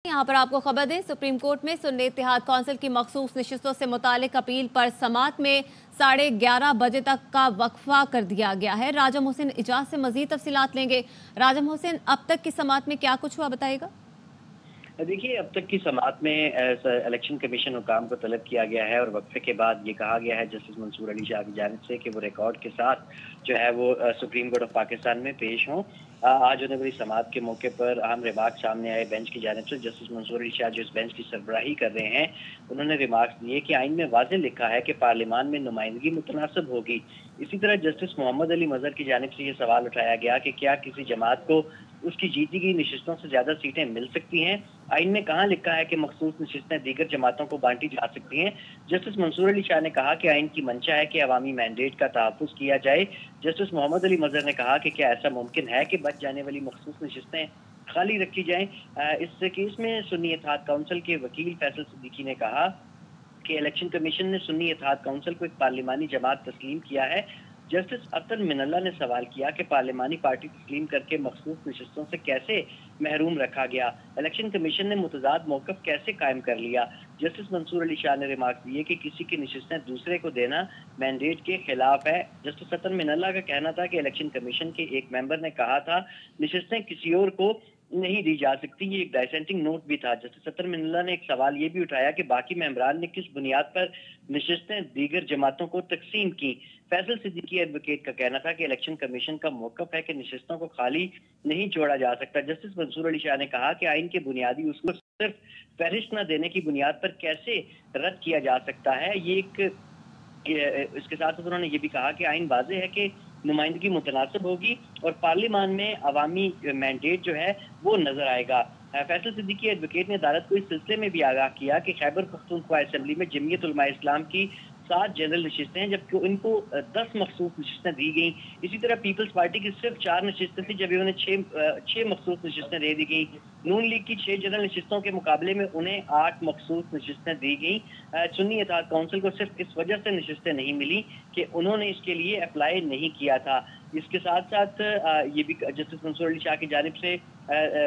यहाँ पर आपको खबर दें, सुप्रीम कोर्ट में सुन्नी इत्तेहाद कौंसिल की मखसूस नशिस्तों से मुतालिक अपील पर समात में 11:30 बजे तक का वक्फा कर दिया गया है। राजा मोहसिन इजाज से मजीद तफसीलात लेंगे। राजा मोहसिन, अब तक की समात में क्या कुछ हुआ, बताइएगा। देखिए, अब तक की समात में इलेक्शन कमीशन हुकाम को तलब किया गया है और वक्फे के बाद ये कहा गया है जस्टिस मंसूर अली शाह की जानिब से कि वो रिकॉर्ड के साथ जो है वो सुप्रीम कोर्ट ऑफ पाकिस्तान में पेश हों। आज होने वाली समात के मौके पर अहम रिमार्क सामने आए बेंच की जानिब से। जस्टिस मंसूर अली शाह जो इस बेंच की सरबराही कर रहे हैं, उन्होंने रिमार्क्स दिए कि आइन में वाज़ेह लिखा है कि पार्लियामान में नुमाइंदगी मुतनासिब होगी। इसी तरह जस्टिस मोहम्मद अली मजहर की जानिब से ये सवाल उठाया गया कि क्या किसी जमात को उसकी जीती गई नशिस्तों से ज्यादा सीटें मिल सकती हैं। आइन में कहाँ लिखा है कि मखसूस नशिस्तें दीगर जमातों को बांटी जा सकती हैं। जस्टिस मंसूर अली शाह ने कहा कि आइन की मंशा है कि अवामी मैंडेट का तहफ़्फ़ुज़ किया जाए। जस्टिस मोहम्मद अली मजहर ने कहा कि क्या ऐसा मुमकिन है कि बच जाने वाली मखसूस नशिस्तें खाली रखी जाएं। इस केस में सुन्नी इत्तेहाद काउंसिल के वकील फैसल सिद्दीकी ने कहा कि इलेक्शन कमीशन ने सुन्नी इत्तेहाद काउंसिल को एक पार्लिमानी जमात तस्लीम किया है। जस्टिस अतन मिनल्ला ने सवाल किया कि पार्लिमानी पार्टी तस्लीम करके मखसूस नशिस्तों से कैसे महरूम रखा गया, इलेक्शन कमीशन ने मुतजाद मौक़िफ़ कैसे कायम कर लिया। जस्टिस मंसूर अली शाह ने रिमार्क दिए कि किसी की नशिस्तें दूसरे को देना मैंडेट के खिलाफ है। जस्टिस अतन मिनल्ला का कहना था कि इलेक्शन कमीशन के एक मेंबर ने कहा था नशिस्तें किसी और को नहीं दी जा सकती। ये एक डाइसेंटिंग नोट भी था। जस्टिस अतन मिनल्ला ने एक सवाल ये भी उठाया कि बाकी मेंबरान ने किस बुनियाद पर नशिस्तें दीगर जमातों को तकसीम की। फैसल सिद्दीकी एडवोकेट का कहना था कि इलेक्शन कमीशन का मौक़िफ़ है कि नशिस्तों को खाली नहीं छोड़ा जा सकता। जस्टिस मंसूर अली शाह ने कहा कि आइन के बुनियादी उसूल सिर्फ फहरिस्त न देने की बुनियाद पर कैसे रद्द किया जा सकता है। इसके साथ साथ उन्होंने ये भी कहा कि आइन वाज़ेह है कि नुमाइंदगी मुतनासिब होगी और पार्लियामान में अवामी मैंडेट जो है वो नजर आएगा। फैसल सिद्दीकी एडवोकेट ने अदालत को इस सिलसिले में भी आगाह किया कि खैबर पख्तूनख्वा असेंबली में जमीयत उलमा इस्लाम की 7 जनरल नशिस्तें हैं, जबकि इनको 10 मखसूस नशिस्तें दी गई। इसी तरह पीपल्स पार्टी की सिर्फ 4 नशिस्तें थी, जब उन्हें 6 मखसूस नशिस्तें दे दी गई। नून लीग की 6 जनरल नशिस्तों के मुकाबले में उन्हें 8 मखसूस नशिस्तें दी गई। सुन्नी इत्तेहाद काउंसिल को सिर्फ इस वजह से नशिस्तें नहीं मिली कि उन्होंने इसके लिए अप्लाई नहीं किया था। इसके साथ साथ ये भी जस्टिस मंसूर अली शाह की जानिब से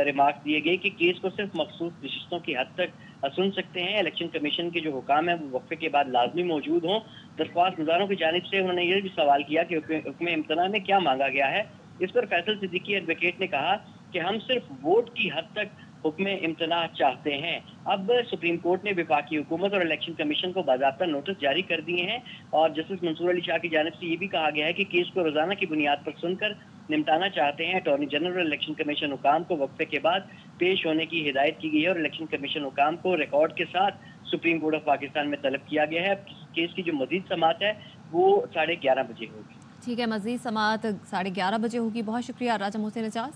रिमार्क दिए गए कि केस को सिर्फ मखसूस नशिस्तों की हद तक सुन सकते हैं। इलेक्शन कमीशन के जो हुकाम है वो वक्फे के बाद लाजमी मौजूद हों। दरख्वास्त गुजारों की जानिब से उन्होंने ये भी सवाल किया कि हुक्म इम्तना में क्या मांगा गया है। इस पर फैसल सिद्दीकी एडवोकेट ने कहा कि हम सिर्फ वोट की हद तक हुक्म इम्तना चाहते हैं। अब सुप्रीम कोर्ट ने वफाकी हुकूमत और इलेक्शन कमीशन को बाज़ाब्ता नोटिस जारी कर दिए हैं और जस्टिस मंसूर अली शाह की जानिब से ये भी कहा गया है कि केस को रोजाना की बुनियाद पर सुनकर निपटाना चाहते हैं। अटॉर्नी जनरल और इलेक्शन कमीशन हुकाम को वक्फे के बाद पेश होने की हिदायत की गई है और इलेक्शन कमीशन हुकाम को रिकॉर्ड के साथ सुप्रीम कोर्ट ऑफ पाकिस्तान में तलब किया गया है। केस की जो मजीद समात है वो 11:30 बजे होगी। ठीक है, मजीद समात 11:30 बजे होगी। बहुत शुक्रिया राजा मोहसिन इजाज।